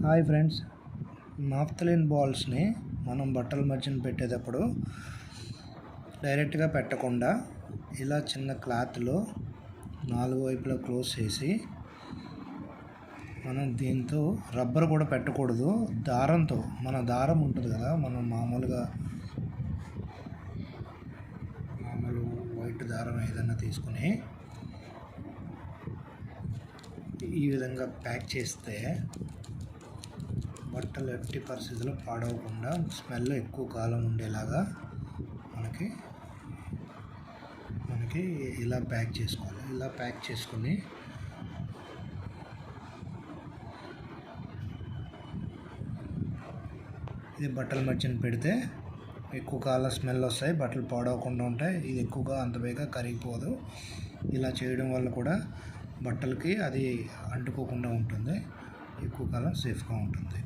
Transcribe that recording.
Hi friends, naphthalene బాల్స్ని మనం బట్టల మధ్యన పెట్టేటప్పుడు డైరెక్ట్గా పెట్టకుండా ఇలా చిన్న క్లాత్లో 4 వైపులా క్లోజ్ చేసి మనం దీంతో రబ్బర్ కూడా పెట్టకూడదు, దారంతో మన దారం ఉంటుంది కదా, మనం మామూలు వైట్ దారం ఏదైనా తీసుకుని ఈ విధంగా ప్యాక్ చేస్తే బట్టలు ఎట్టి పరిస్థితుల్లో పాడవకుండా స్మెల్ ఎక్కువ కాలం ఉండేలాగా మనకి ఇలా ప్యాక్ చేసుకోవాలి. ఇలా ప్యాక్ చేసుకుని ఇది బట్టల మధ్యన పెడితే ఎక్కువ కాలం స్మెల్ వస్తాయి, బట్టలు పాడవకుండా ఉంటాయి. ఇది ఎక్కువగా అంత బేగా కరిగిపోదు. ఇలా చేయడం వల్ల కూడా బట్టలకి అది అంటుకోకుండా ఉంటుంది, ఎక్కువ కాలం సేఫ్గా ఉంటుంది.